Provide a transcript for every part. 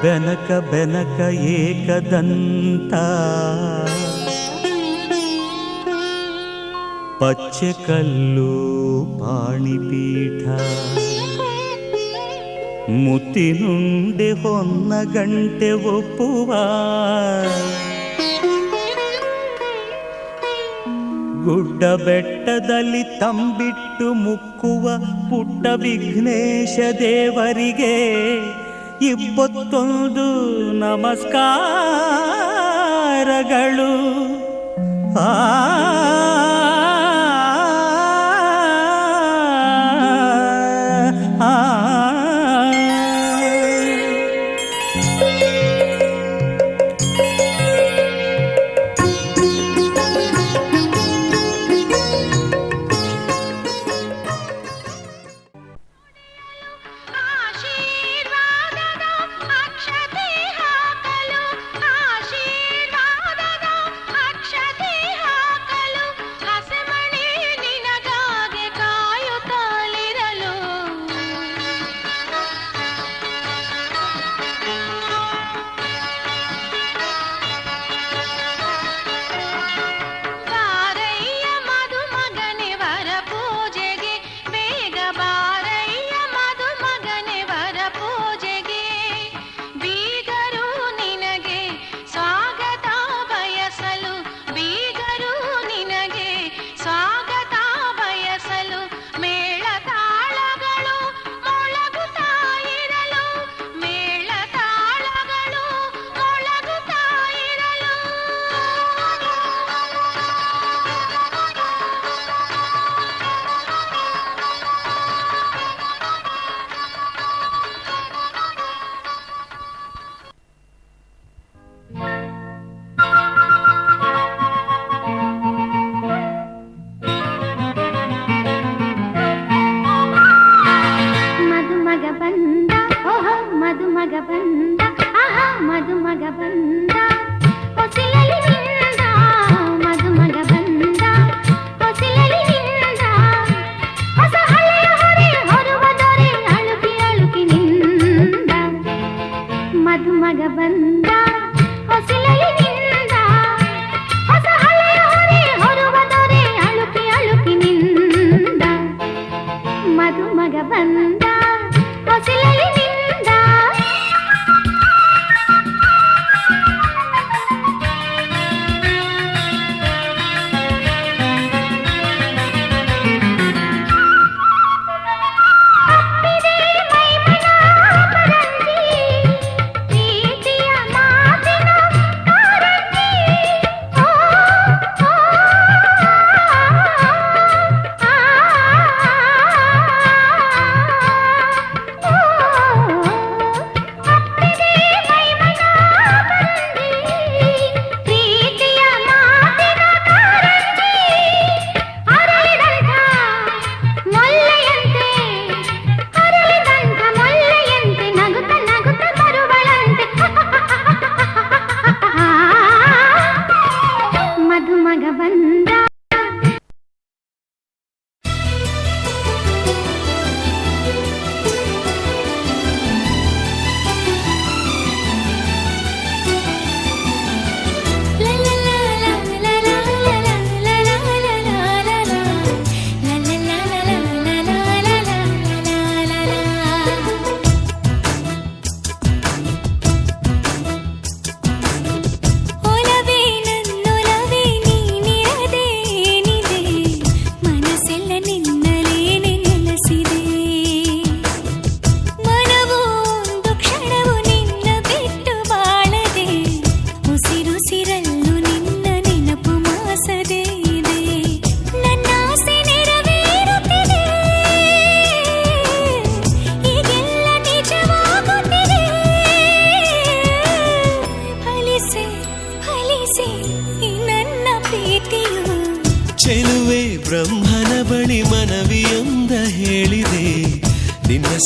ಬೆನಕ ಬೆನಕ ಏಕದಂತ ಪಚ್ಚೆ ಕಲ್ಲು ಪಾಣಿಪೀಠ ಮುತ್ತಿನುಂಡೆ ಹೊನ್ನ ಗಂಟೆ ಒಪ್ಪುವ ಗುಡ್ಡ ಬೆಟ್ಟದಲ್ಲಿ ತಂಬಿಟ್ಟು ಮುಕ್ಕುವ ಪುಟ್ಟ ವಿಘ್ನೇಶ ದೇವರಿಗೆ 21 ನಮಸ್ಕಾರಗಳು.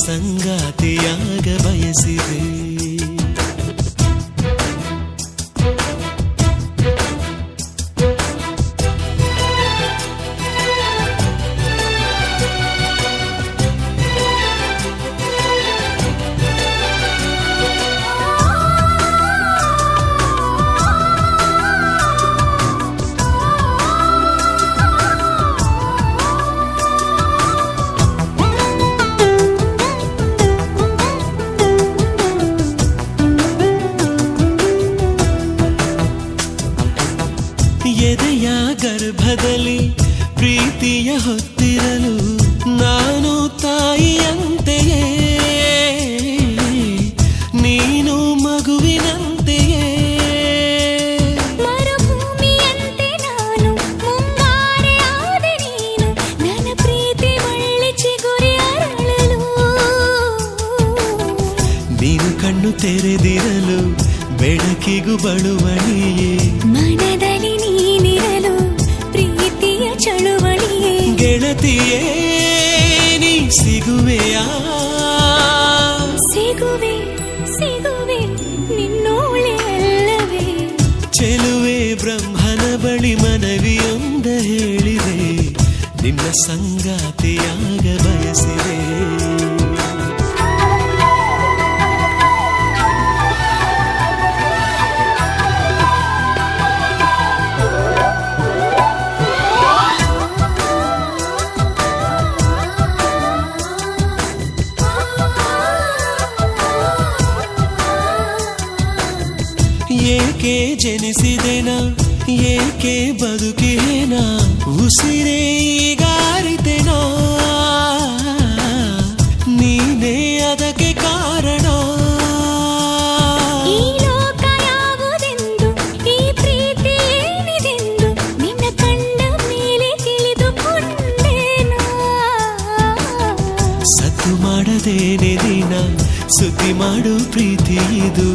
ಸಂಗಾತಿಯಾಗ ಬಯಸಿದೆ. ತೆರೆದಿರಲು ಬೆಳಕಿಗೂ ಬಳುವಳಿಯೇ ಮನದಲ್ಲಿ ನೀನಿರಲು ಪ್ರೀತಿಯ ಚಳುವಳಿಯೇ ಗೆಳತಿಯೇ ನೀ ಸಿಗುವೆಯಾ ಸಿಗುವೆ ಸಿಗುವೆ ನಿನ್ನೋಳೆ ಅಲ್ಲವೇ ಚೆಲುವೆ ಬ್ರಹ್ಮನ ಬಳಿ ಮನವಿಯೊಂದ ಹೇಳಿದೆ ನಿನ್ನ ಸಂಗಾತಿಯಾಗ ಬಯಸಿದೆ ಏಕೆ ಜನಿಸಿದೆನ ಏಕೆ ಬದುಕೇನ ಉಸಿರೇ ಈಗಾರಿತೆನ ನೀನೇ ಅದಕ್ಕೆ ಕಾರಣ ಈ ಲೋಕ ಯಾವುದೆಂದು ಈ ಪ್ರೀತಿ ಏನಿದೆಂದು ನಿನ್ನ ಕಂಡ ಮೇಲೆ ತಿಳಿದುಕೊಂಡೇನಾ ಸದ್ದು ಮಾಡದೇನೆ ದಿನ ಸುದ್ದಿ ಮಾಡು ಪ್ರೀತಿ ಇದು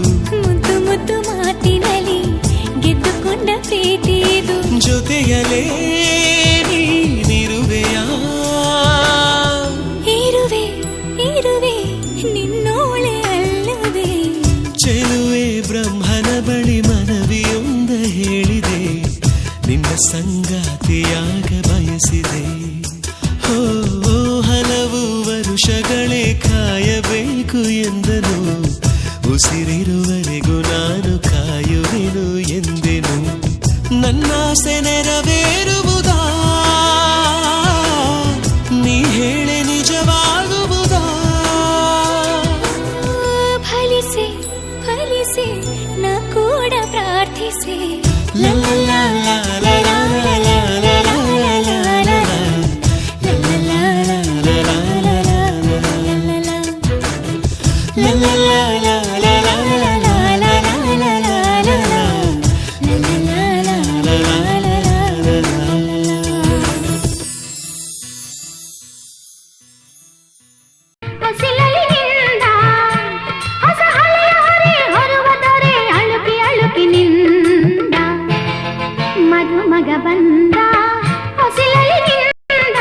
ಮುದ್ದು ಮುದ್ದು ಮಾತಿನಲ್ಲಿ ಗೆದ್ದುಕೊಂಡ ಪ್ರೀತಿ ಇದು ಜೊತೆಯಲೇ ನೀನಿರುವೆಯಾ ಇರುವೆ ಇರುವೆ ನಿನ್ನೋಳೆ ಅಲ್ಲವೇ ಚೆಲುವೆ ಬ್ರಹ್ಮನ ಬಳಿ ಮನವಿಯೊಂದ ಹೇಳಿದೆ ನಿನ್ನ ಸಂಗಾತಿಯಾಗ ಬಯಸಿದೆ ಹೋ ಹಲವು ವರುಷಗಳೇ ಕಾಯಬೇಕು ಎಂದನು ಉಸಿರಿರುವರೆಗೂ ನಾನು ಕಾಯುವೆನು ಎಂದೆನು ನನ್ನಾಸೆ ನೆರವೇರುವುದಾ ನೀ ಹೇಳೆ ನಿಜವಾಗುವುದಾ ಫಲಿಸೆ ಫಲಿಸೆ ನಾ ಕೂಡ ಪ್ರಾರ್ಥಿಸೆ ಮಗ ಬಂದ ಹೊಸಿಲಲ್ಲಿ ನಿಂದ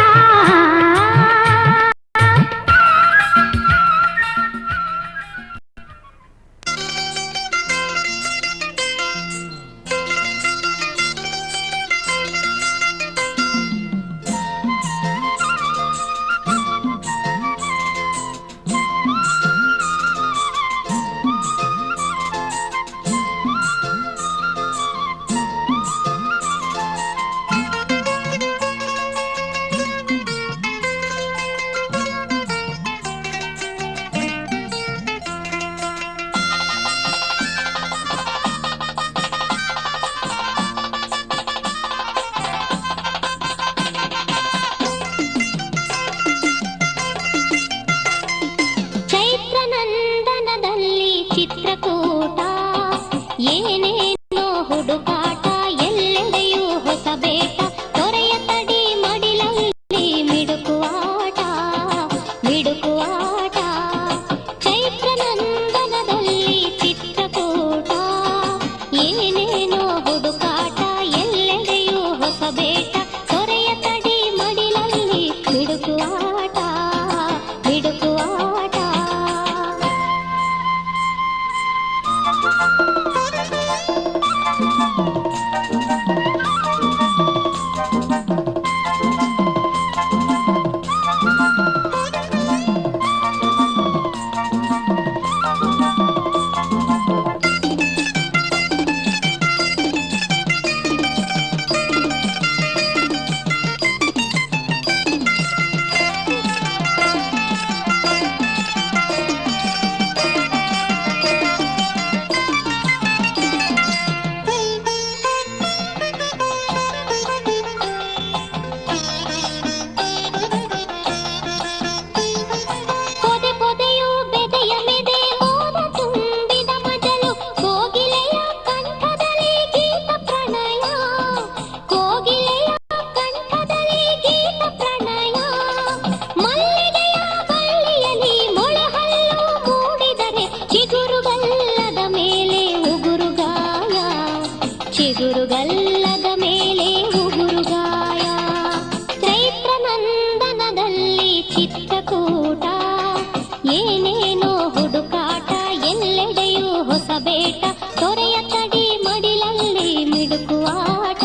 ಏನೇನೋ ಹುಡುಕಾಟ ಎಲ್ಲೆಡೆಯೂ ಹೊಸ ಬೇಟ ತೊರೆಯ ತಡಿ ಮಡಿಲಲ್ಲಿ ಮಿಡುಕುವಾಟ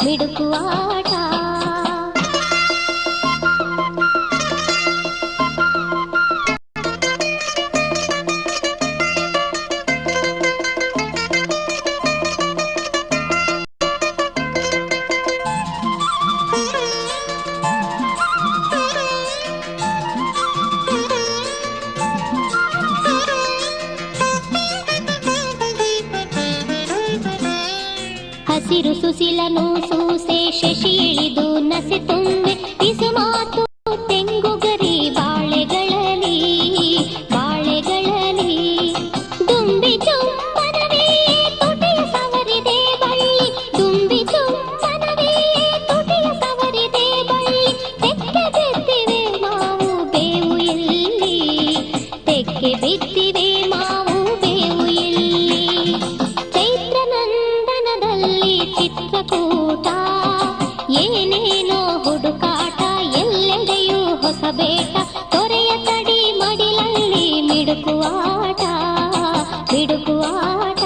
ಮಿಡುಕುವಾಟ ಹಸಿರು ಸುಸಿಲನು ಸೂಸೆ ಶಶಿ ಇಳಿದು ನಸೆ ತುಂಬೆ ಪಿಸು ಮಾತು ತೆಂಗುಗರಿ ಬಾಳೆಗಳಲ್ಲಿ ಬಾಳೆಗಳಲ್ಲಿ ದುಂಬಿ ಚುಂಬನವೇ ತುಟಿಯ ಸವರಿದೆ ಬಳ್ಳಿ ದುಂಬಿ ಚುಂಬನವೇ ತುಟಿಯ ಸವರಿದೆ ಬಳ್ಳಿ ತೆಕ್ಕೆ ಬಿದ್ದಿವೆ ಮಾವು ಬೇವು ಎಲ್ಲಿ ತೆಕ್ಕೆ ಬಿದ್ದಿವೆ ಮಾವು ಬೇವು ಎಲ್ಲಿ ಚೈತ್ರ ನಂದನದಲ್ಲಿ ಚಿತ್ರಕೂಟ ಏನೇನೋ ಹುಡುಕಾಟ ಎಲ್ಲೆಡೆಯೂ ಹೊಸ ಬೇಟ ತೊರೆಯ ತಡಿ ಮಡಿಲಲ್ಲಿ ಮಿಡುಕುವಾಟ ಮಿಡುಕುವಾಟ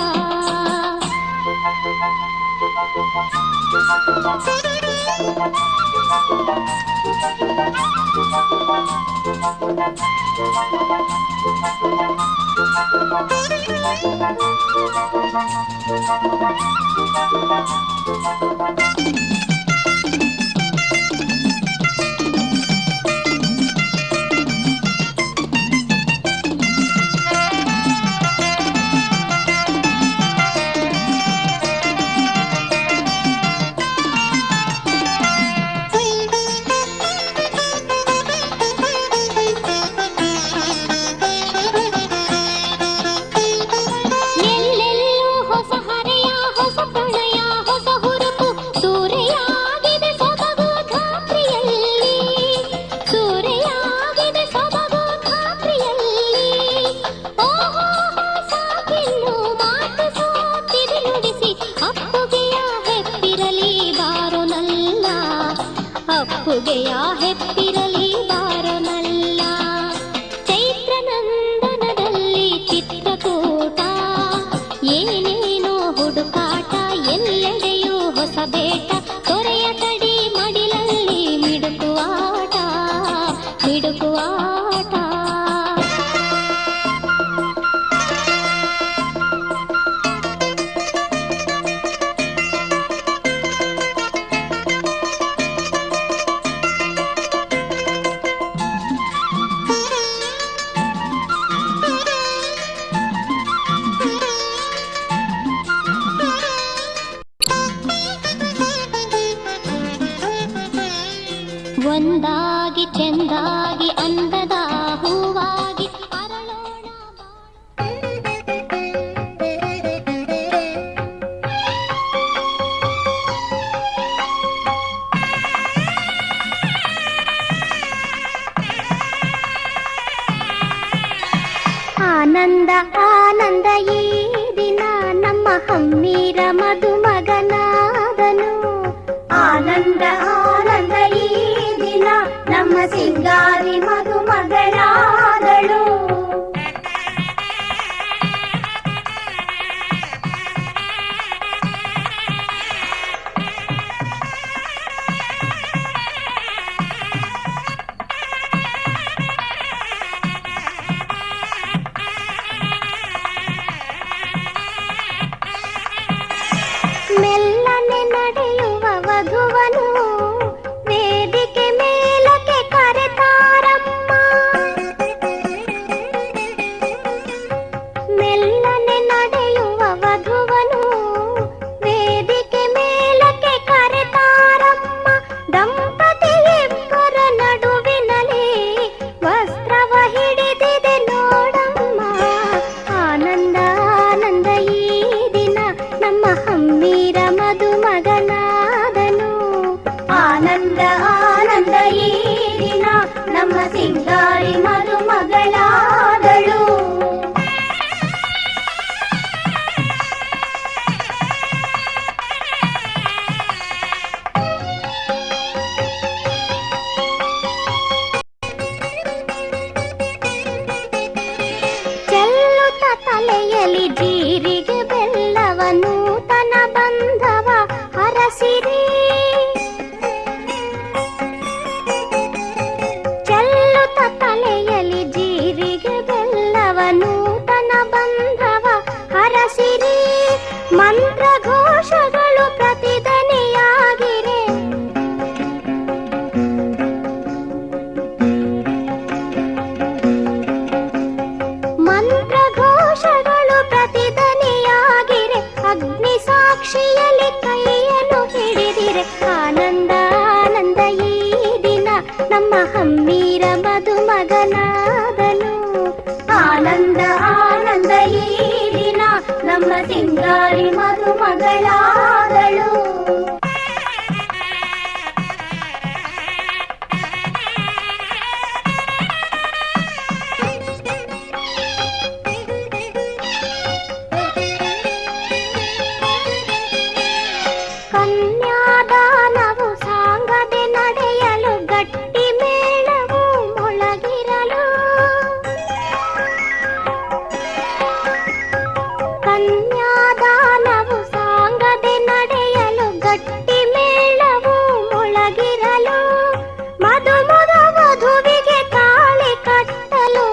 ಎಲ್ಲೆಲ್ಲೂ ಹೊಸ ಹರೆಯ ಹೊಸ ಪ್ರಣಯ ಹೊಸ ಹುರುಪು ಸೂರೆಯಾಗಿದೆ ಸೊಬಗು ಧಾತ್ರಿಯಲ್ಲಿ ಸೂರೆಯಾಗಿದೆ ಸೊಬಗು ಧಾತ್ರಿಯಲ್ಲಿ ಓಹೋ ಸಾಕಿನ್ನು ಮಾತು ಸೋತಿದೆ ನುಡಿಸಿ ಅಪ್ಪುಗೆಯ ಹೆಪ್ಪಿರಲಿ ಬಾರೋ ನಲ್ಲ ಅಪ್ಪುಗೆಯ ಹೆಪ್ಪಿರಲಿ ಬಾರೋ ನಲ್ಲ ಚೈತ್ರ ನಂದನದಲ್ಲಿ ಚಿತ್ರಕೂಟ ಏನೇನೋ ಹುಡುಕಾಟ ಎಲ್ಲೆಡೆಯೂ ಹೊಸ ಬೇಟ ತೊರೆಯ ತಡಿ ಮಡಿಲಲ್ಲಿ ಮಿಡುಕುವಾಟ ಮಿಡುಕುವಾಟ ಒಂದಾಗಿ ಚೆಂದಾಗಿ ಅಂದದ ಹೂವಾಗಿ ಅರಳೋಣ ಆನಂದ ಆನಂದ ಈ ದಿನ ನಮ್ಮ ಹಮ್ಮೀರ ಮಧುಮಗನಾದನು ಆನಂದ ಆನಂದ ಈ ದಿನ ನಮ್ಮ ಸಿಂಗಾರಿ ಮಧುಮಗಳಾದಳು ಮೆಲ್ಲನೆ ನಡೆಯುವ ವಧುವನು ವೇದಿಕೆ ಮೇಲಕ್ಕೆ ಕರೆತಾರಮ್ಮ ತಲೆಯಲಿ ಜೀರಿಗೆ ಬೆಲ್ಲವ ನೂತನ ಬಂಧವ ಹರಸಿರಿ. ಚೆಲ್ಲುತ್ತ ತಲೆಯಲಿ ಜೀರಿಗೆ ಬೆಲ್ಲವ ನೂತನ ಬಂಧವ ಹರಸಿರಿ. ಮಂತ್ರಘೋಷಗಳು ಪ್ರತಿಧ್ವನಿಯಾಗಿರೆ. ಮಂತ್ರಘೋಷಗಳು ಪ್ರತಿಧ್ವನಿಯಾಗಿರೆ. ಅಗ್ನಿ ಸಾಕ್ಷಿಯಲ್ಲಿ ಕೈಯನ್ನು ಹಿಡಿದಿರೆ. ಆನಂದ ಆನಂದ ಈ ದಿನ ನಮ್ಮ ಹಮ್ಮೀರ ಮದುಮಗನಾದನು. ಆನಂದ ಆನಂದ ಈ ದಿನ ನಮ್ಮ ಸಿಂಗಾರಿ ಮದುಮಗಳಾದಳು. ಕನ್ಯಾದಾನವು ಸಾಂಗದೆ ನಡೆಯಲು ಗಟ್ಟಿ ಮೇಳವು ಮೊಳಗಿರಲು. ಕನ್ಯಾದಾನವು ಸಾಂಗದೆ ನಡೆಯಲು ಗಟ್ಟಿ ಮೇಳವು ಮೊಳಗಿರಲು. ಮದುಮಗ ವಧುವಿಗೆ ತಾಳಿ ಕಟ್ಟಲು.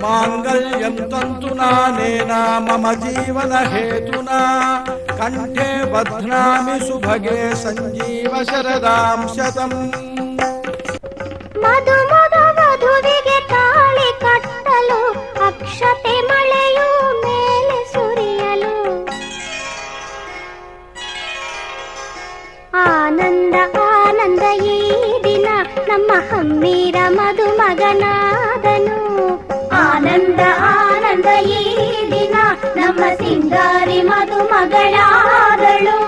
ಮಾಂಗಲ್ಯಂ ತಂತುನಾನೇನ ಮಮ ಜೀವನ ಹೇತುನಾ ಕಂಠೆ ಬಧ್ನಾಮಿ ಸುಭಗೆ ಸಂಜೀವ ಶರದಾಂ ಶತಂ. ಮದುಮಗ ವಧುವಿಗೆ ತಾಳಿ ಕಟ್ಟಲು. ಅಕ್ಷತೆ ಮಳೆಯು ಮೇಲೆ ಸುರಿಯಲು. ಆನಂದ ಆನಂದ ಈ ದಿನ ನಮ್ಮ ಹಮ್ಮೀರ ಮದುಮಗನಾದನು. ಆನಂದ ಆನಂದ ಈ ದಿನ ನಮ್ಮ ಸಿಂಗಾರಿ ಮದುಮಗಳಾದಳು.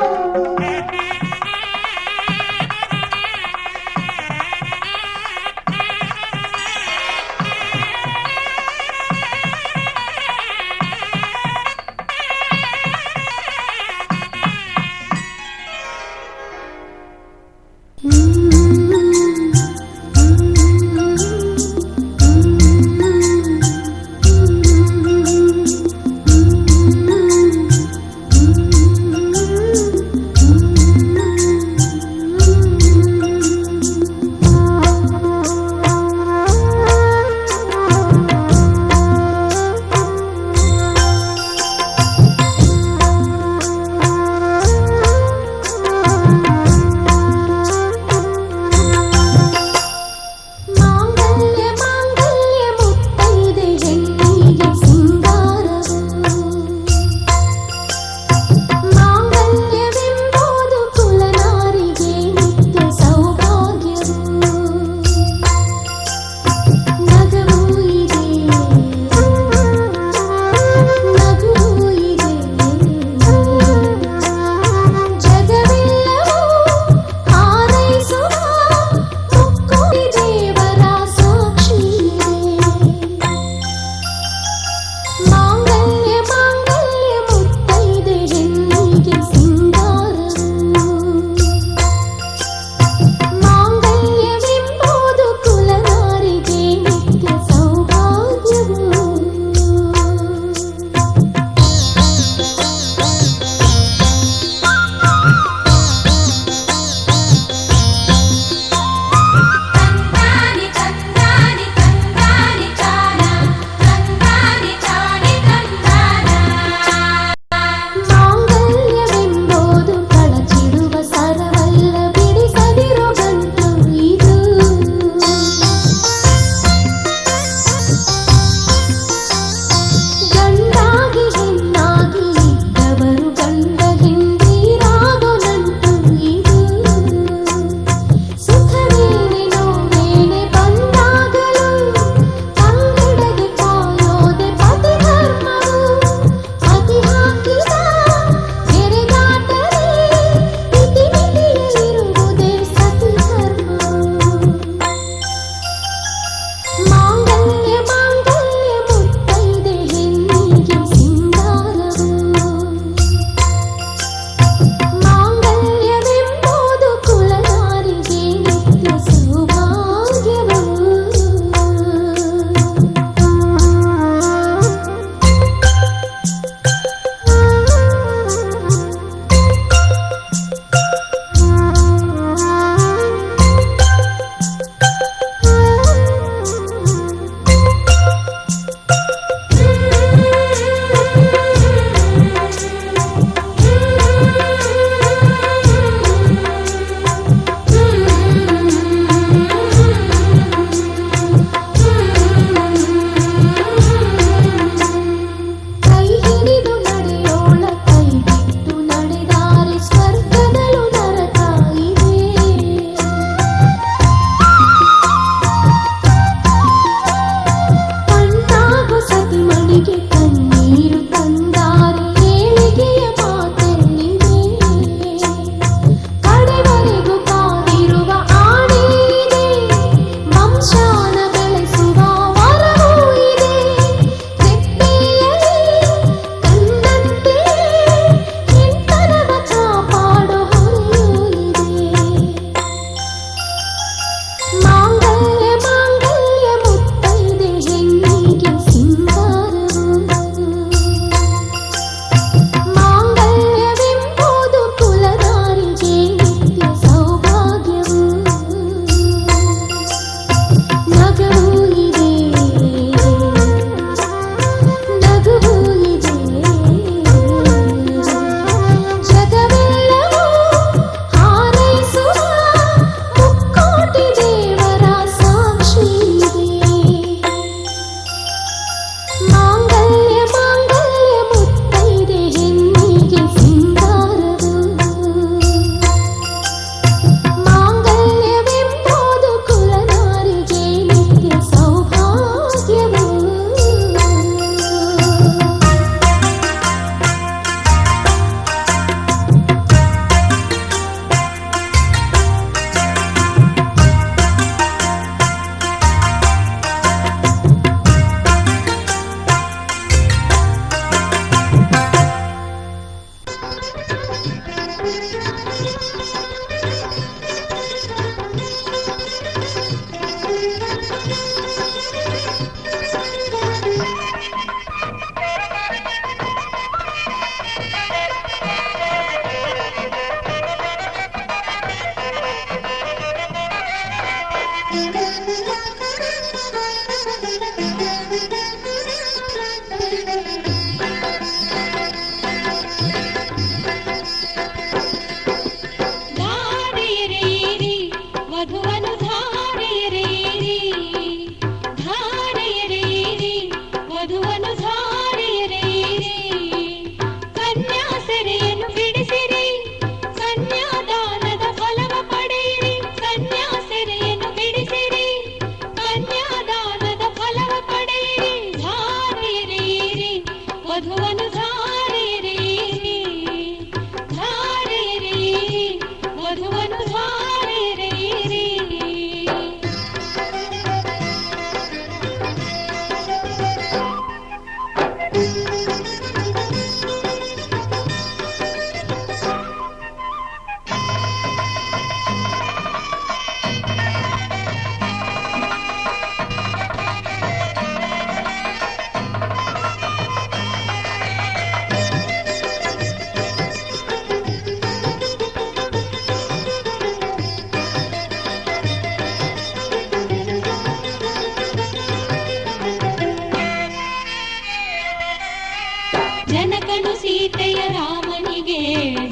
ಜನಕನು ಸೀತೆಯ ರಾಮನಿಗೆ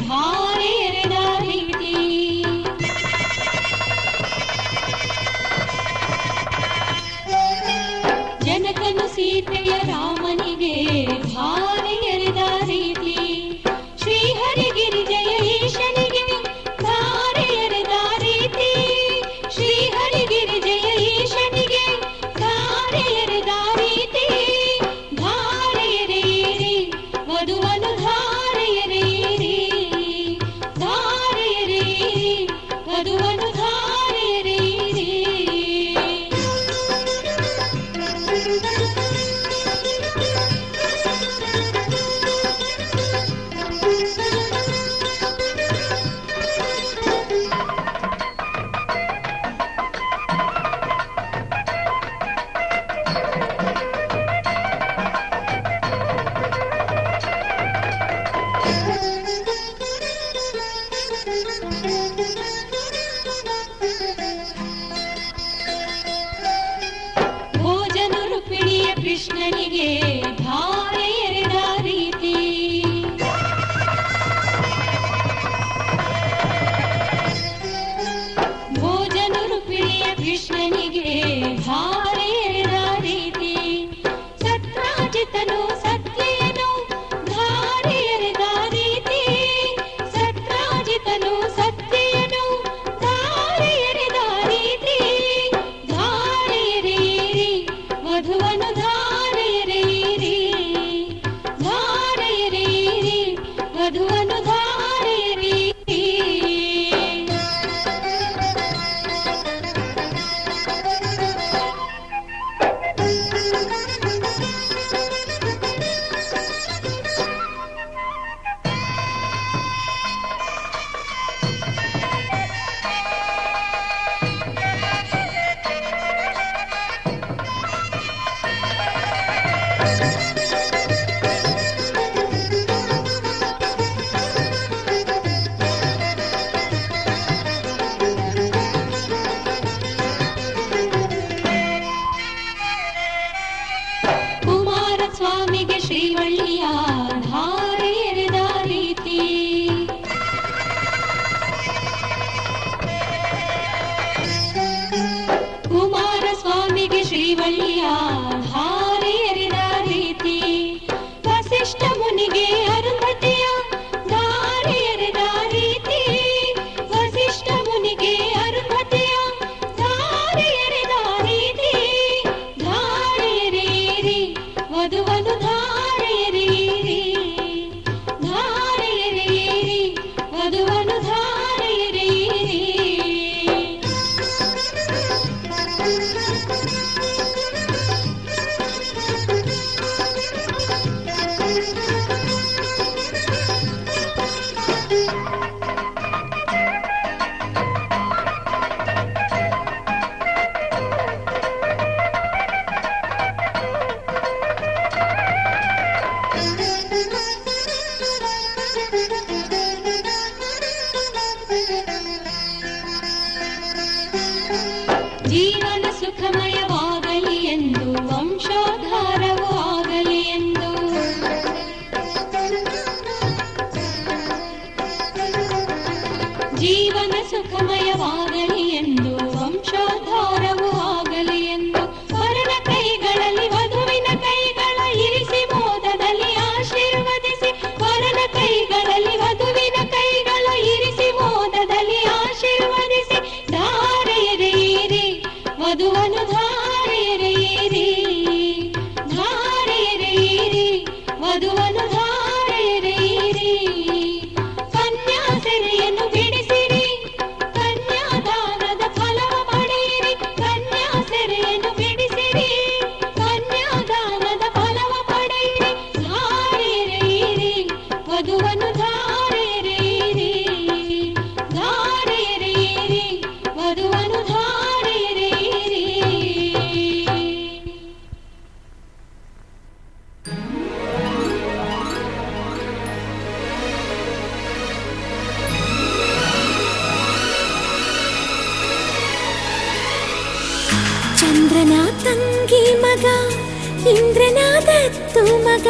ಧಾರೆ ಎರೆದ ರೀತಿ, ಜನಕನು ಸೀತೆಯ ರಾಮನಿಗೆ ಧಾರೆ ಎರೆದ ರೀತಿ, ಶ್ರೀಹರಿಗಿರಿಜಯ ಈಶನಿಗೆ ಧಾರೆ ಎರೆದ ರೀತಿ, ಶ್ರೀಹರಿಗಿರಿಜಯ ಈಶನಿಗೆ ಧಾರೆ ಎರೆದ ರೀತಿ, ಧಾರೆ ಎರೆಯಿರಿ ವಧುವನ್ನು ಧಾರೆ ಎರೆಯಿರಿ, ಧಾರೆ ಎರೆಯಿರಿ ವಧುವನ್ನು ಧಾರೆ ಎರೆಯಿರಿ. ಭೋಜನ ರುಕ್ಮಿಣಿಯ ಕೃಷ್ಣನಿಗೆ ಧಾರೆ ಎರೆದ ರೀತಿ, ಭೋಜನ ರುಕ್ಮಿಣಿಯ ಕೃಷ್ಣನಿಗೆ ಧಾರೆ ಎರೆದ ರೀತಿ, ಸತ್ರಾಜಿತನು ಸತ್ಯೆಯನು ಧಾರೆ ಎರೆದ ರೀತಿ, ಸತ್ರಾಜಿತನು ಸತ್ಯೆಯನು ಧಾರೆ ಎರೆದ ರೀತಿ, ಧಾರೆ ಎರೆಯಿರಿ ವಧುವನ್ನು ಧಾರೆ ಎರೆಯಿರಿ, ಧಾರೆ ಎರೆಯಿರಿ ವಧುವನ್ನು ಧಾರೆ ಎರೆಯಿರಿ. ಕುಮಾರಸ್ವಾಮಿಗೆ ಶ್ರೀವಳ್ಳಿಯ ಧಾರೆ ಎರೆದ ರೀತಿ, ಕುಮಾರಸ್ವಾಮಿಗೆ ಶ್ರೀವಳ್ಳಿಯ ಧಾರೆ ಎರೆದ ರೀತಿ, ವಸಿಷ್ಠ ಮುನಿಗೆ ಅರುಂಧತಿಯ ಧಾರೆ ಎರೆದ ರೀತಿ, ವಸಿಷ್ಠ ಮುನಿಗೆ ಅರುಂಧತಿಯ ಧಾರೆ ಎರೆದ ರೀತಿ, ಧಾರೆ ಎರೆಯಿರಿ ವಧುವನ್ನು ಧಾರೆ ಎರೆಯಿರಿ, ಧಾರೆ ಎರೆಯಿರಿ ವಧುವನ್ನು ಧಾರೆ ಎರೆಯಿರಿ. ಜೀವನ ಸುಖಮಯವಾಗಲಿ ಎಂದು ವಂಶೋದ್ಧಾರವೂ ಆಗಲಿ ಎಂದು ಜೀವನ ಸುಖಮಯವಾಗಲಿ ಎಂದು ವಂಶೋದ್ಧಾರವೂ ಆಗಲಿ ಎಂದು ವರನ ಕೈಗಳಲ್ಲಿ ವಧುವಿನ ಕೈಗಳ ಇರಿಸಿ ಮೋದದಲ್ಲಿ ಆಶೀರ್ವದಿಸಿ ವರನ ಕೈಗಳಲ್ಲಿ ವಧುವಿನ ಕೈಗಳ ಇರಿಸಿ ಮೋದದಲ್ಲಿ ಆಶೀರ್ವದಿಸಿ ಧಾರೆ ಎರೆಯಿರಿ ವಧುವನು ಧಾರೆ ಎರೆಯಿರಿ ಧಾರೆ ಎರೆಯಿರಿ ವಧುವನು ಧಾರೆ ಎರೆಯಿರಿ ಕನ್ಯಾ ಸೆರೆಯನ್ನು ಬಿಡಿಸಿರಿ ಕನ್ಯಾದಾನದ ಫಲವ ಪಡೆಯಿರಿ ಕನ್ಯಾ ಸೆರೆಯನ್ನು ಬಿಡಿಸಿರಿ ಕನ್ಯಾದಾನದ ಫಲವ ಪಡೆಯಿರಿ ಧಾರೆ ಎರೆಯಿರಿ ವಧುವನ್ನು ಧಾರೆ ಎರೆಯಿರಿ ಧಾರೆ ಎರೆಯಿರಿ ವಧುವನ್ನು ಧಾರೆ ಎರೆಯಿರಿ. ಚಂದ್ರನ ತಂಗಿ ಮಗ ಇಂದ್ರನ ದತ್ತು ಮಗ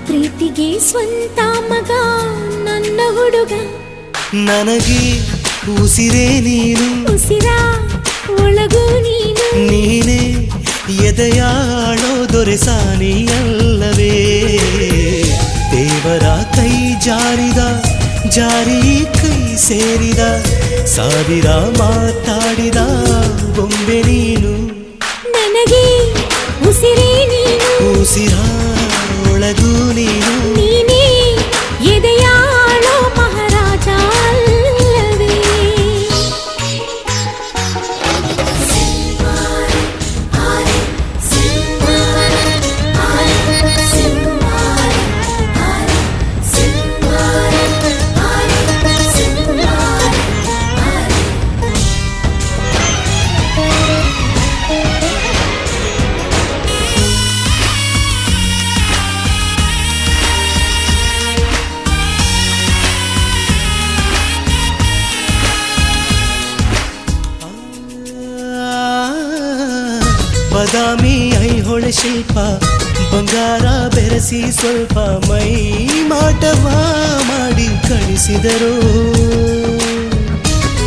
ಪ್ರೀತಿಗೆ ಸ್ವಂತ ಮಗ ನನ್ನ ಹುಡುಗ ನನಗೆ ಉಸಿರೇ ನೀನು ಉಸಿರ ಒಳಗೂ ನೀನು ನೀನೇ ಎದೆಯಾಳೋ ದೊರೆಸಾನಿಯಲ್ಲವೇ ದೇವರ ಕೈ ಜಾರಿದ ಜಾರಿ ಕೈ ಸೇರಿದ ಸಾವಿರ ಮಾತಾಡಿದ ಬೊಂಬೆ ನೀನು ನನಗೆ ಉಸಿರೇ ನೀನು ಉಸಿರ ಒಳಗೂ ನೀನು ನೀನೇ ಎದೆಯಾಳೋ ಮಹಾರಾಜ ಅಲ್ಲವೇ ಬಾದಾಮಿ ಐಹೊಳೆ ಶಿಲ್ಪ ಬಂಗಾರ ಬೆರೆಸಿ ಸ್ವಲ್ಪ ಮೈ ಮಾಟವ ಮಾಡಿ ಕಳಿಸಿದರು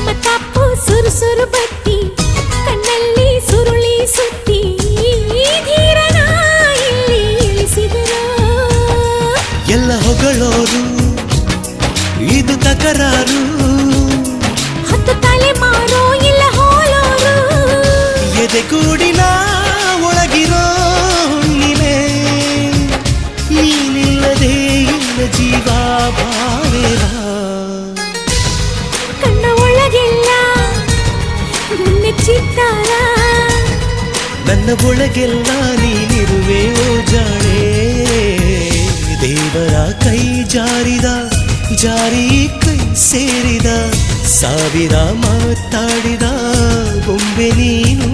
ಮತ್ತಪ್ಪು ಸುರು ಬತ್ತಿ ಕಣ್ಣಲ್ಲಿ ಸುರುಳಿ ಸುತ್ತಿ ಧೀರನ ಇಲ್ಲಿ ಇಳಿಸಿದರು ಎಲ್ಲ ಹೊಗಳೋರು ಇದು ತಕರಾರು ಹತ್ತು ತಲೆ ಮಾರೋ ಇಲ್ಲ ಹೋಲೋರು ಎದೆಗೂಡಿನ ಒಳಗಿರೋ ಹುಣ್ಣಿಮೆ ನೀನಿಲ್ಲದೆ ಇಲ್ಲ ಜೀವ ಭಾವೇವಾ ಕಣ್ಣ ಒಳಗೆಲ್ಲ ಗುನ್ನೆಚ್ಚಿದ್ದಾರ ನನ್ನ ಒಳಗೆಲ್ಲ ನೀನಿರುವೆ ಓ ಜಾಣೆ ದೇವರ ಕೈ ಜಾರಿದ ಜಾರಿ ಕೈ ಸೇರಿದ ಸಾವಿರ ಮಾತಾಡಿದ ಬೊಂಬೆ ನೀನು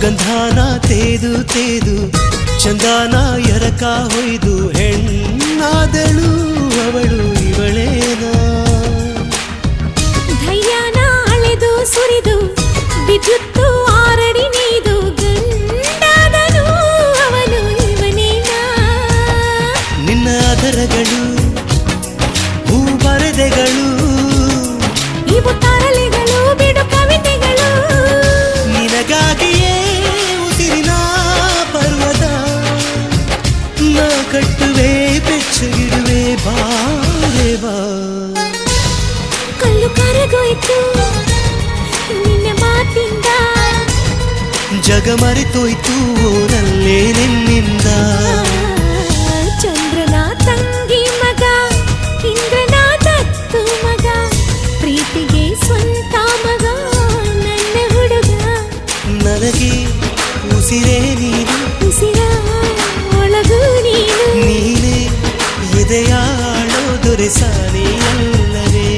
ಗಂಧಾನ ತೇದು ತೇದು ಚಂದಾನ ಎರಕ ಹೊಯ್ದು ಹೆಣ್ಣಾದಳು ಅವಳು ಇವಳೇನ ಧೈರ್ಯನ ಅಳೆದು ಸುರಿದು ವಿದ್ಯುತ್ತು ಆರಡಿ ನೀದು ಗಂಡಾದನು ಅವನು ಇವನೇನ ನಿನ್ನ ಅದರಗಳು ಹೂ ಬರೆದೆಗಳು ಇವು ತರಲೆಗಳು ಬಿಡು ಕವಿತೆಗಳು ನಿನಗಾಗಿಯೇ ಉಸಿರಿನ ಪರ್ವತ ನಾ ಕಟ್ಟುವೆ ಬೆಚ್ಚಗಿಡುವೆ ಬಾರೆ ಬಾ ಕಲ್ಲು ಕರಗೋಯ್ತು ನಿನ್ನ ಮಾತಿಂದ ಜಗ ಮರೆತೋಯ್ತು ಓರಲ್ಲೇ ನಿನ್ನಿಂದ ಎದೆಯಾಳೋ ದೊರೆಸಾನಿಯಲ್ಲವೇ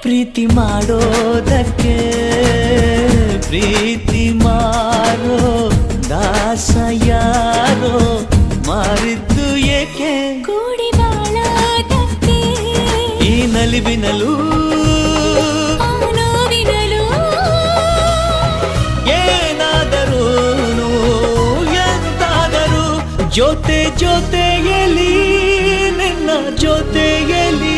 ಪ್ರೀತಿ ಮಾಡೋದಕ್ಕೆ ಪ್ರೀತಿ ಮಾರೋ ದಾಸ ಯಾರೋ ಮಾರಿದ್ದು ಏಕೆ ಕೂಡಿ ಬಾಳೋದಕ್ಕೆ ಈ ನಲಿವಿನಲು ನೋವಿನಲು ಏನಾದರೂ ಎಂತಾದರೂ ಜೊತೆ ಜೊತೆಯಲ್ಲಿ ನಿನ್ನ ಜೊತೆಯಲ್ಲಿ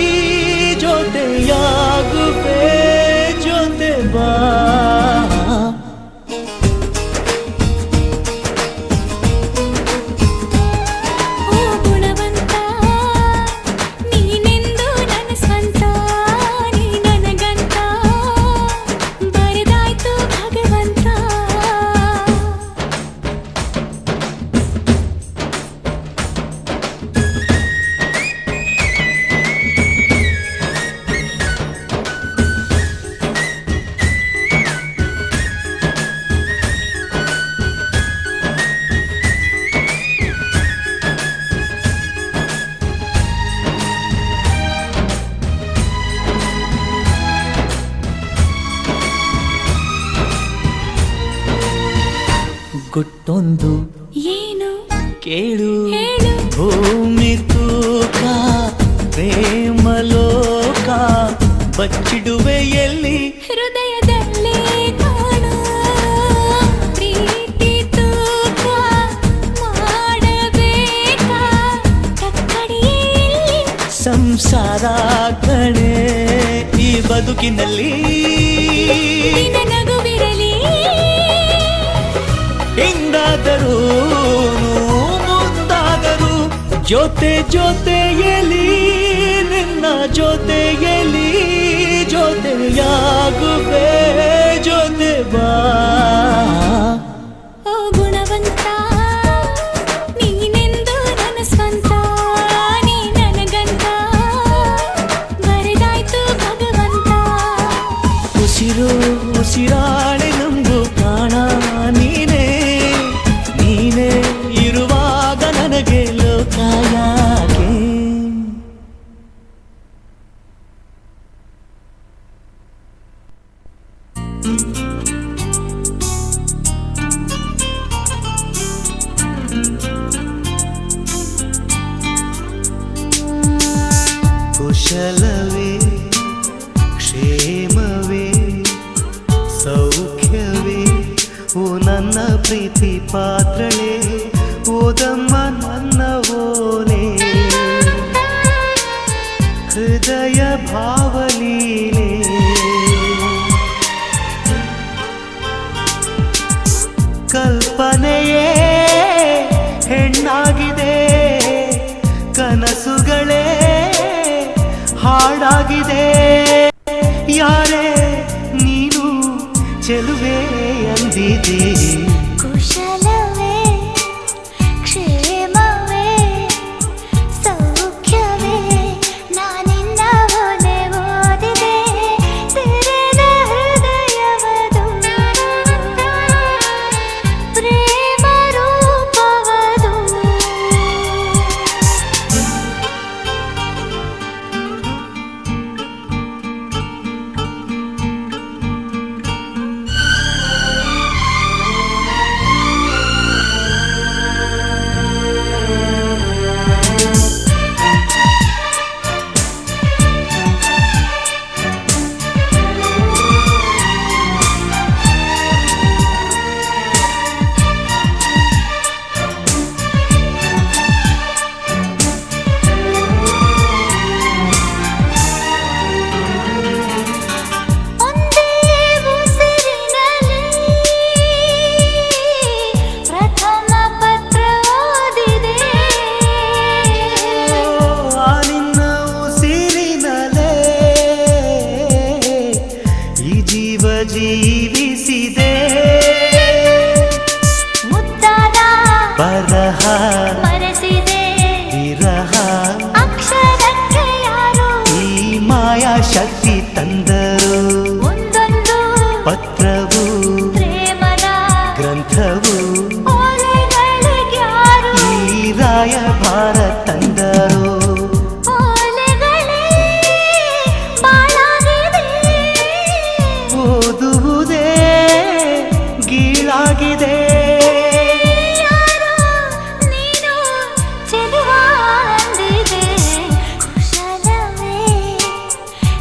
ಜೊತೆಯಾಗುವೆ ಜೊತೆ ಬಾ ಓ ಗುಣವಂತ ನೀನೆಂದು ನನ್ನ ಸ್ವಂತ ನೀ ನನಗಂತ ಬರೆದಾಯ್ತು ಭಗವಂತ ಗುಟ್ಟೊಂದು ಏನು ಕೇಳು ಹೇಳು ಭೂಮಿ ತೂಕ ಪ್ರೇಮಲೋಕ ಬಚ್ಚಿಡುವೆ ಎಲ್ಲಿ ಹೃದಯದಲ್ಲೇ ಕಾಣು ಪ್ರೀತಿ ತೂಕ ಮಾಡಬೇಕಾ ಕಕ್ಕಡಿಯಲ್ಲಿ ಸಂಸಾರ ಕಣೆ ಈ ಬದುಕಿನಲ್ಲಿ ನಿನ್ನ ನಗುವಿರಲಿ ಹಿಂದಾದರೂ ಮುಂದಾದರೂ ಜೊತೆ ಜೊತೆಯಲ್ಲಿ ನಿನ್ನ ಜೊತೆಯಲ್ಲಿ ಜೊತೆಯಾಗುವೆ ಜೊತೆ ಬಾ ಓ ಗುಣವಂತ ನೀನೆಂದು ನನ್ನ ಸ್ವಂತ ನೀ ನನಗಂತ ಬರೆದಾಯ್ತು ಭಗವಂತ ಉಸಿರು ಉಸಿರಾಳೆ ನಂಬು ಪ್ರಾಣ ನೀನೇ ನೀನೇ ಇರುವಾಗ ನನಗೆ ಲೋಕ ಯಾಕೆ ಕುಶಲವೇ ಕ್ಷೇಮವೇ ಸೌಖ್ಯವೇ ಓ ನನ್ನ ಪ್ರೀತಿ ಪಾತ್ರಳೆ ಓದಮ್ಮ ನನ್ನ ಓಲೆ ಹೃದಯ ಭಾವಲೀಲೆ ಕಲ್ಪನೆಯೇ ಹೆಣ್ಣಾಗಿದೆ ಕನಸುಗಳೇ ಹಾಡಾಗಿದೆ ಯಾರೇ ನೀನು ಚೆಲುವೆ ಅಂದಿದೆ ಕುಶಲವೇ ಕ್ಷೇಮವೇ ಸೌಖ್ಯವೇ ನಾನಿನ್ನ ಓಲೆ ಓದಿದೆ ತೆರೆದ ಹೃದಯವದು ಪ್ರೇಮ ರೂಪವದು ಒಂದೇ ಉಸಿರಿನಲ್ಲಿ ಪ್ರಥಮ ಪತ್ರ ಓದಿದೆ ಆ ನಿನ್ನ ಉಸಿರಿನಲೇ ಈ ಜೀವ ಜೀವಿಸಿದೆ ಮುದ್ದಾದ ಬರಹ ಮರೆಸಿದೆ ವಿರಹ ಅಕ್ಷರಕ್ಕೆ ಯಾರು ಈ ಮಾಯಾ ಶಕ್ತಿ ತಂದರು ಒಂದೊಂದು ಪತ್ರವು ಪ್ರೇಮದ ಗ್ರಂಥವು ಓಲೆಗಳಿಗ್ಯಾರು ಈ ರಾಯಭಾರ ತಂದರು ಓಲೆಗಳೇ ಬಾಳಾಗಿದೆ ಓದುವುದೇ ಗೀಳಾಗಿದೆ ಯಾರೋ ನೀನು ಚೆಲುವ ಅಂದಿದೆ ಕುಶಲವೇ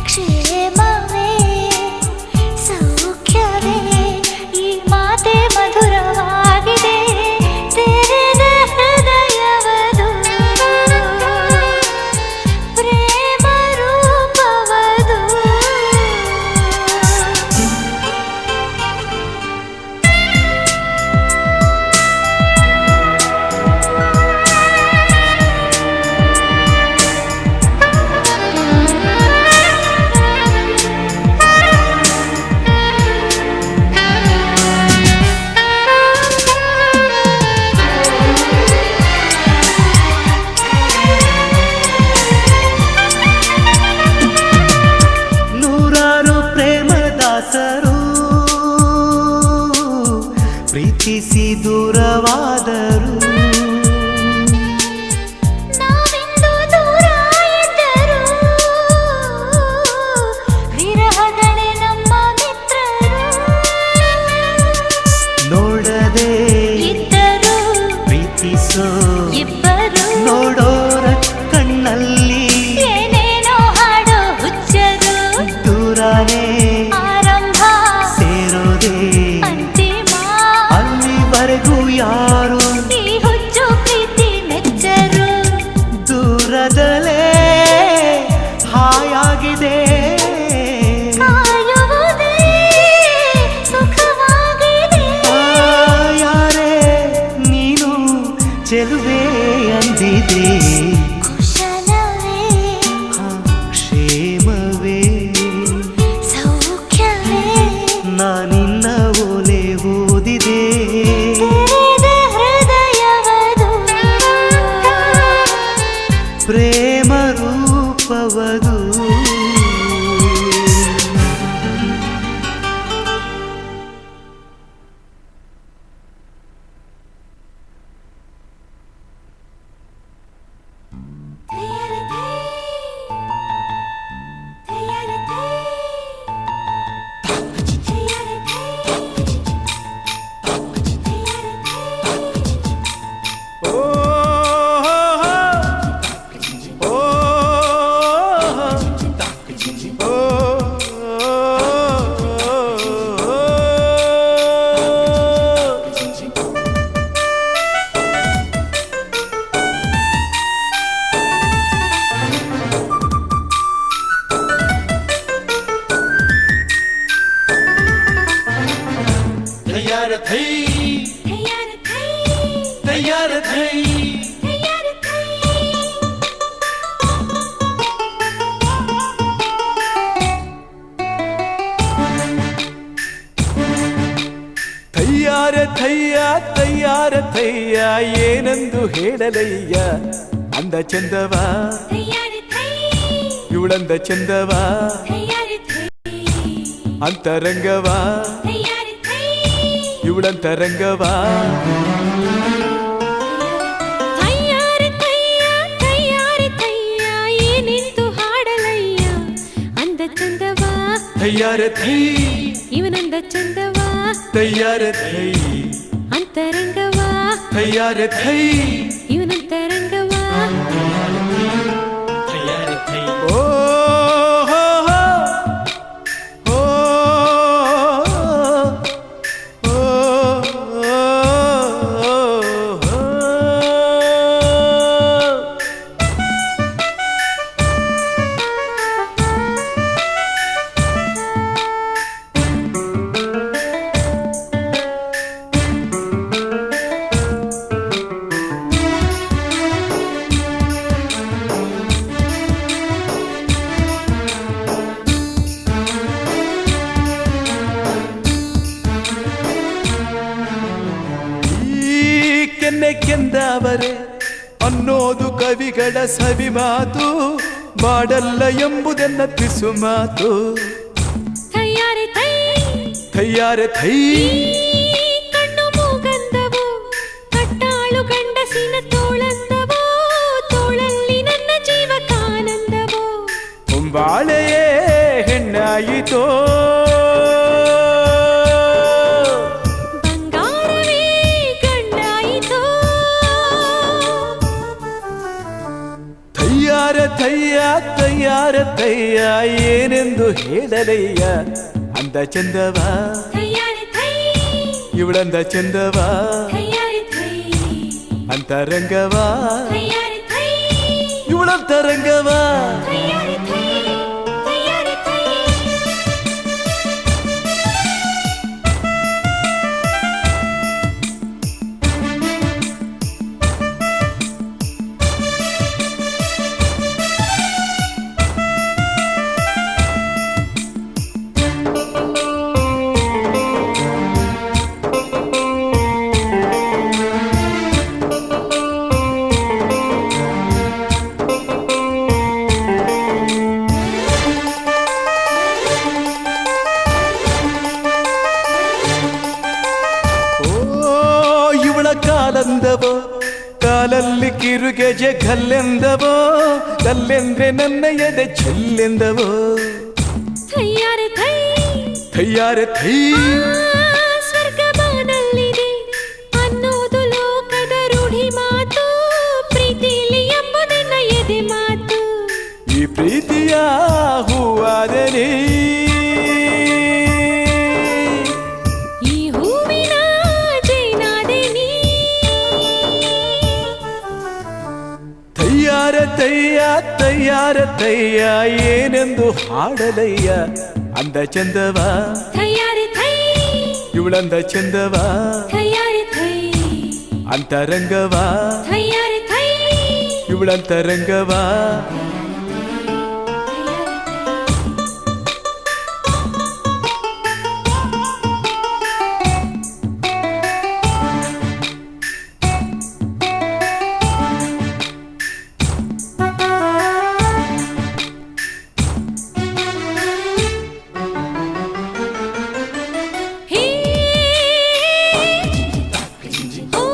ಕ್ಷೇಮವೇ ಸೌಖ್ಯವೇ ಈ ಮಾತೆ ಮಧುರವಾಗಿದೆ ತೆರೆದ ಹೃದಯವದು ಪ್ರೇಮ ರೂಪವದು ನೂರಾರು ಪ್ರೇಮದಾಸರು ಪ್ರೀತಿಸಿ ದೂರವಾದರು ನಾವಿಂದು ದೂರ ಇದ್ದರು ವಿರಹಗಳೇ ನಮ್ಮ ಮಿತ್ರರು ನೋಡದೆ ಇದ್ದರು ಪ್ರೀತಿಸೋ ಇಬ್ಬರು ನೋಡೋರ ಕಣ್ಣಲ್ಲಿ ಏನೇನೋ ಹಾಡೋ ಹುಚ್ಚರು ದೂರನೇ ಆರಂಭ ಸೇರೋದೇ ಅಂತಿಮ ಅಲ್ಲಿವರೆಗೂ ಯಾರು ಈ ಹುಚ್ಚು ಪ್ರೀತಿ ಮೆಚ್ಚರು ದೂರದಲೇ ಹಾಯಾಗಿದೆ ಕಾಯುವುದೇ ಸುಖವಾಗಿದೆ ಆ ಯಾರೇ ನೀನು ಚೆಲುವೆ ಅಂದಿದೆ ಕುಶಲವೇ ಕ್ಷೇಮವೇ ಸೌಖ್ಯವೇ ನಾನಿನ್ನ ಓಲೆ ಓದಿದೆ ತೆರೆದ ಹೃದಯವದು ಪ್ರೇಮ ರೂಪವದು ತಯ್ಯಾರ ತಯ್ಯ ಏನೆಂದು ಹೇಳಲಯ್ಯ ಅಂದ ಚಂದವ ತಯ್ಯಾರಿ ತೈ ಇವಳಂದ ಚಂದವ ತಯ್ಯಾರಿ ತೈ ಅಂತರಂಗವ ತಯ್ಯಾರಿ ತೈ ಇವಳಂತರಂಗವ ತಯ್ಯಾರಿ ತಯ್ಯ ಏನೆಂದು ಹಾಡಲಯ್ಯ ಅಂದ ಚಂದವ ತಯ್ಯಾರ ಥೈ ಇವನಂದ ಚಂದವ ತಯ್ಯಾರ ಥೈ ಅಂತರಂಗವ ತಯ್ಯಾರ ಥೈ ಇವನಂತರಂಗವ ಓ ಹೋ ಹೋ. ಓ ಓ ಓ. ಕೆಂದವರೆ ಅನ್ನೋದು ಕವಿಗಳ ಸವಿ ಮಾತು ಮಾಡಲ್ಲ ಎಂಬುದನ್ನ ಪಿಸು ಮಾತು ತಯ್ಯಾರಿ ತೈ ತಯ್ಯಾರ ಥೈ ಕಣ್ಣು ಮೂಗಂದವು ಕಟ್ಟಾಳು ಗಂಡಸಿನ ತೋಳಂದವೋ ತೋಳಲ್ಲಿ ನನ್ನ ಜೀವಕಾನಂದವೋ ಹೊಂಬಾಳೆಯೇ ಹೆಣ್ಣಾಯಿತೋ ಬಂಗಾರವೇ ಗಂಡಾಯಿತೋ ತಯ್ಯಾರ ತಯ್ಯ ಏನೆಂದು ಹೇಳಲಯ್ಯ ಅಂದ ಚಂದವ ತಯ್ಯಾರಿ ತೈ ಇವಳಂದ ಚಂದವ ತಯ್ಯಾರಿ ತೈ ಅಂತರಂಗವ ತಯ್ಯಾರಿ ತೈ ಇವಳಂತರಂಗವ ತಯ್ಯಾರಿ ತೈ ತಯ್ಯಾರಿ ತೈ ಕಾಲಂದವೋ ಕಾಲಲ್ಲಿ ಕಿರುಗೆಜೆ ಕಲ್ಲೆಂದವೋ ಕಲ್ಲೆಂದ್ರೆ ನನ್ನ ಎದೆ ಚೆಲ್ಲೆಂದವೋ ತಯ್ಯಾರಿ ತೈ ತಯ್ಯಾರ ಥೈ ಸ್ವರ್ಗ ಬಾನಲ್ಲಿದೆ ಅನ್ನೋದು ಲೋಕದ ರೂಢಿ ಮಾತು ಪ್ರೀತಿಲಿ ಎಂಬುದನ್ನ ಎದೆ ಮಾತು ಈ ಪ್ರೀತಿಯ ಹೂವಾದರೆ ಈ ಹೂವಿನ ಜೇನಾದೆ ನೀ ತಯ್ಯಾರ ತಯ್ಯ ಏನೆಂದು ಹಾಡಲಯ್ಯ ಅಂದ ಚಂದವ ತಯ್ಯಾರಿ ತೈ ಇವಳಂದ ಚಂದವ ತಯ್ಯಾರಿ ತೈ ಅಂತರಂಗವ ತಯ್ಯಾರಿ ತೈ ಇವಳಂತರಂಗವ ಹೇ ಓ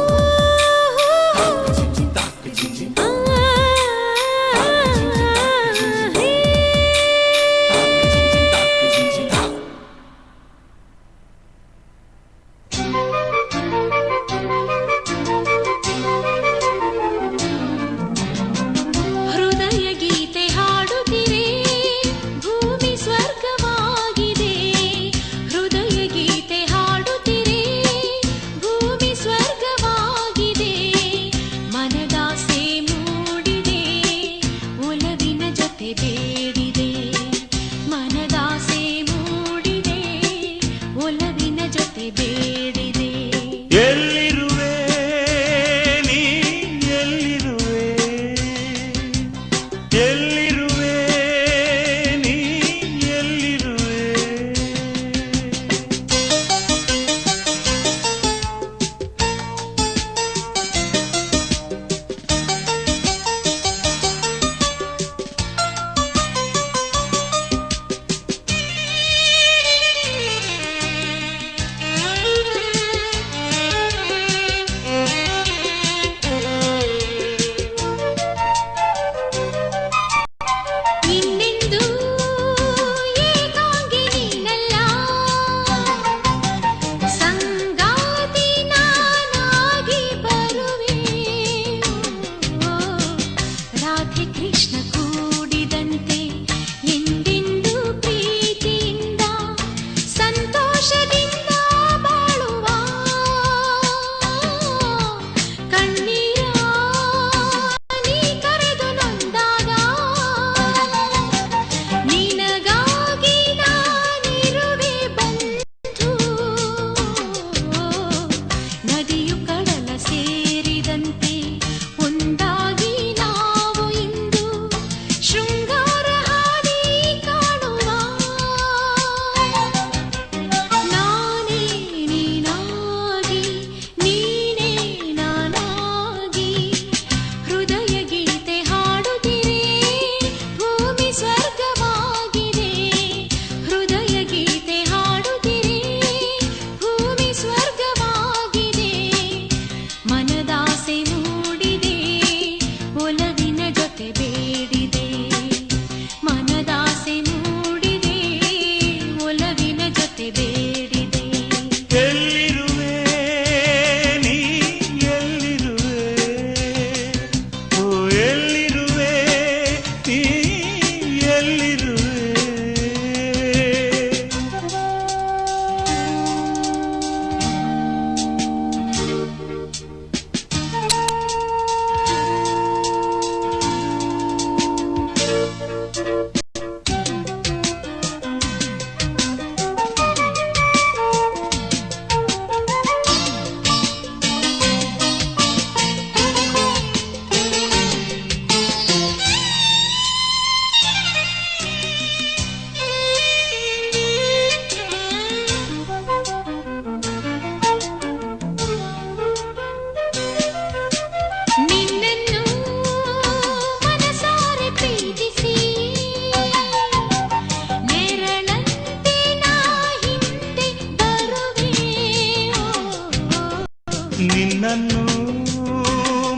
ನಿನ್ನನ್ನು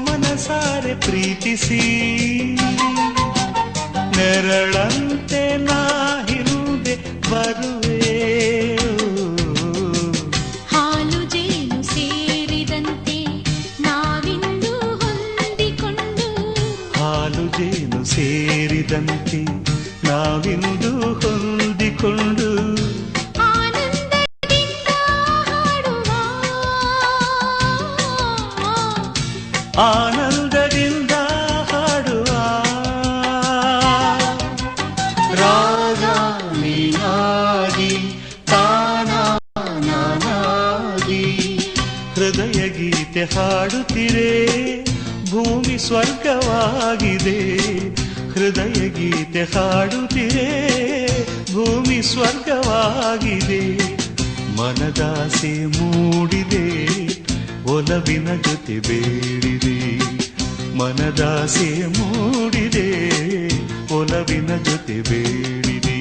ಮನಸಾರೆ ಪ್ರೀತಿಸಿ ನೆರಳಂತೆ ನಾ ಹಿಂದೆ ಬರುವೆ. ಹಾಲು ಜೇನು ಸೇರಿದಂತೆ ನಾವಿಂದು ಹೊಂದಿಕೊಂಡು, ಹಾಲು ಜೇನು ಸೇರಿದಂತೆ ನಾವಿಂದು ಹೊಂದಿಕೊಂಡು ಆನಂದದಿಂದ ಹಾಡುವ, ಆನಂದದಿಂದ ಹಾಡುವ. ರಾಗ ನೀನಾಗಿ ತಾನಾಗಿ ಹೃದಯ ಗೀತೆ ಹಾಡುತ್ತಿರೆ, ಭೂಮಿ ಸ್ವರ್ಗವಾಗಿದೆ. ಹೃದಯ ಗೀತೆ ಹಾಡುತ್ತಿರೆ, ಭೂಮಿ ಸ್ವರ್ಗವಾಗಿದೆ. ಮನದಾಸೆ ಮೂಡಿದೆ, ಒಲವಿನ ಜೊತೆ ಬೇಡಿದೆ. ಮನದಾಸೆ ಮೂಡಿದೆ, ಒಲವಿನ ಜೊತೆ ಬೇಡಿದೆ.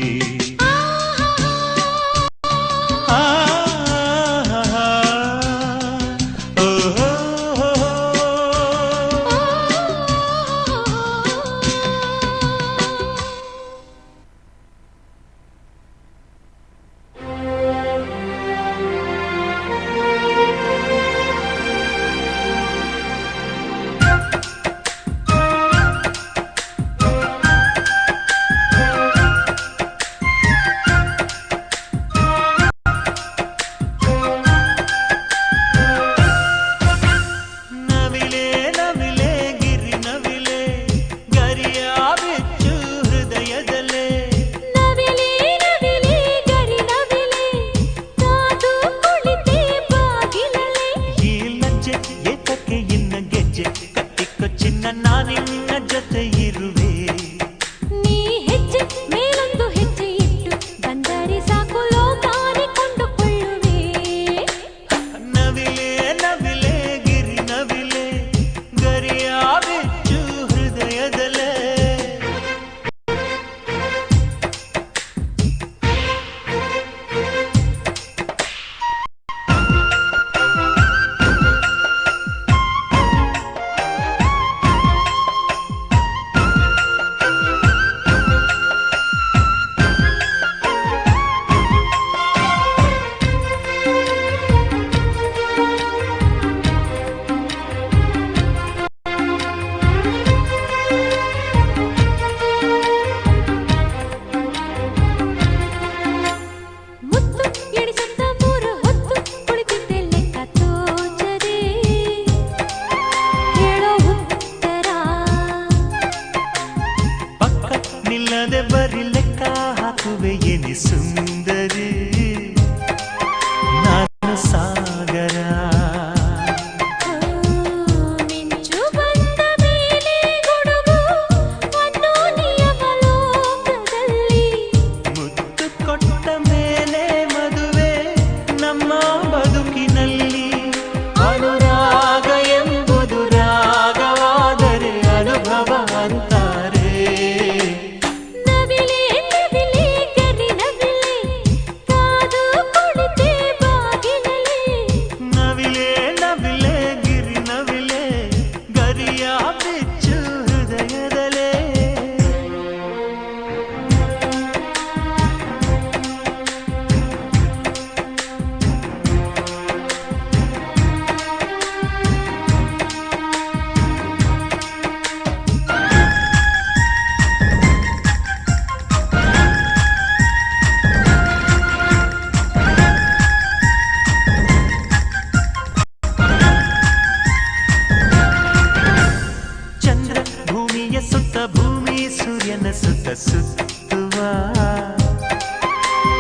ಸುತ್ತುವ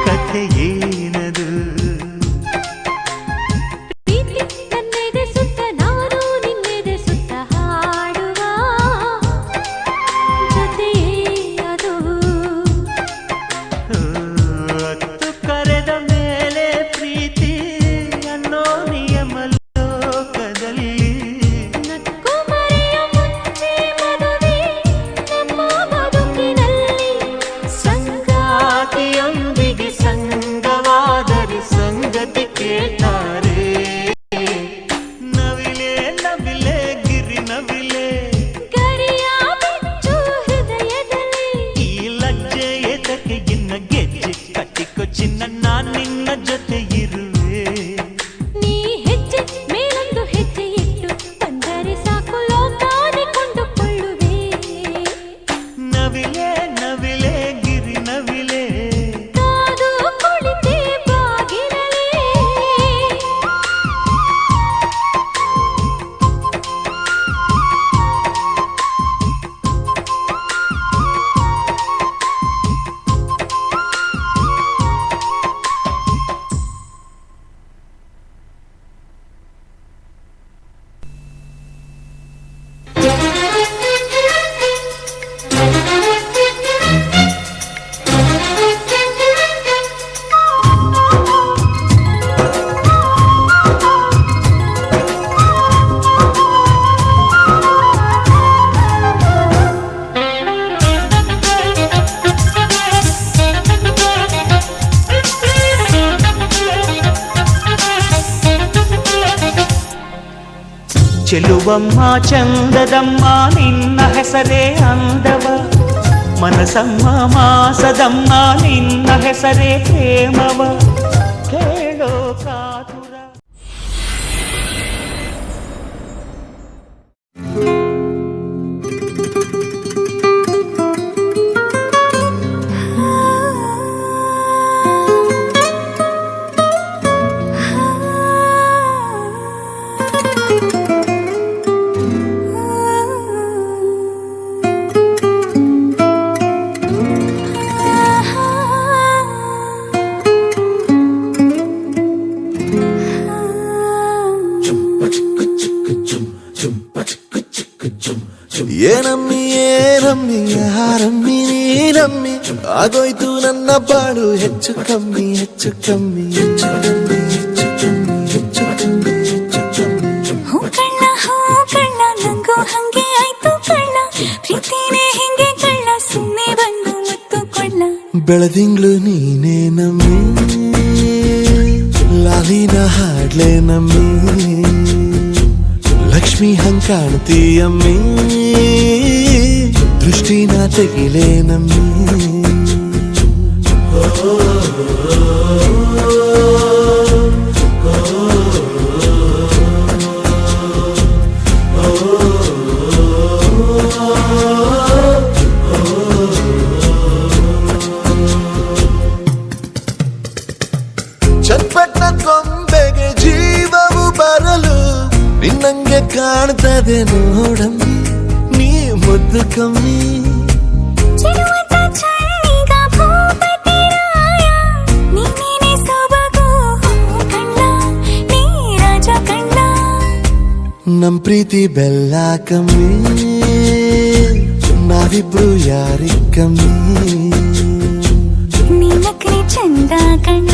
ಕಥೆ ಏನದು? ನನ್ನೆದೆ ಸುತ್ತ ನಾನು ನಿನ್ನೆದೆ ಸುತ್ತ ಹಾಡುವ ಜೊತೆ ಅದು. ಅತ್ತು ಕರೆದ ಮೇಲೆ ಪ್ರೀತಿ ಅನ್ನೋ ನಿಯಮ ಲೋಕದಲ್ಲಿ ನಕ್ಕು ಮರೆಯ ಮುಂಚೆ ಮದುವೆ ನಮ್ಮ ಬದುಕಿನಲ್ಲಿ ಚೆಲುವಮ್ಮ ಚಂದದಮ್ಮ ನಿನ್ನ ಹೆಸರೇ ಅಂದವ ಮನಸಮ್ಮ ಮಾಸದಮ್ಮ ನಿನ್ನ ಹೆಸರೇ ಪ್ರೇಮವ ಕೇಳೋ ಕಾತುರ ಏನಮ್ಮಿ ಏನಮ್ಮಿ ಯಾರಮ್ಮಿ ನೀನಮ್ಮಿ ಆಗೋಯ್ತು ನನ್ನ ಬಾಳು ಹೆಚ್ಚು ಕಮ್ಮಿ ಹೆಚ್ಚು ಕಮ್ಮಿ ಹೆಚ್ಚು ಕಮ್ಮಿ ಹೆಚ್ಚು ಕಮ್ಮಿ ಹೆಚ್ಚು ಕಮ್ಮಿ ಹೆಚ್ಚು ಕಮ್ಮಿ ಹೂ ಕಳ್ಳ ನಂಗೂ ಹಂಗೆ ಆಯ್ತು ಕಳ್ಳ ಪ್ರೀತಿನೇ ಹಿಂಗೆ ಕಳ್ಳ ಸುಮ್ಮನೆ ಬಂದು ಮುತ್ತು ಕೊಳ್ಳ ಬೆಳದಿಂಗ್ಳು ನೀನೇ ನಮ್ಮಿ ಲಾಲಿನ ಹಾಡ್ಲೆ ನಮ್ಮಿ ಲಕ್ಷ್ಮಿ ಹಂಗ್ ಕಾಣ್ತೀಯಮ್ಮಿ ದೃಷ್ಟಿನ ತೆಗಿಲೇ ನಮ್ಮಿ ಚಟ್ಪಟ್ನ ಕೊಂಬೆಗೆ ಜೀವವು ಬರಲು ನಿನ್ನಂಗೆ ಕಾಣ್ತದೆ ನೋಡಮ್ಮಿ ನೀ ಮುದ್ದು ಕಮ್ಮಿ ನಮ್ ಪ್ರೀತಿ ಬೆಲ್ಲ ಕಮ್ಮಿ ನಾವಿಬ್ರು ಯಾರಿಗ್ ಕಮ್ಮಿ ನೀನಕ್ರೆ ಚಂದ ಕಣ್ಣ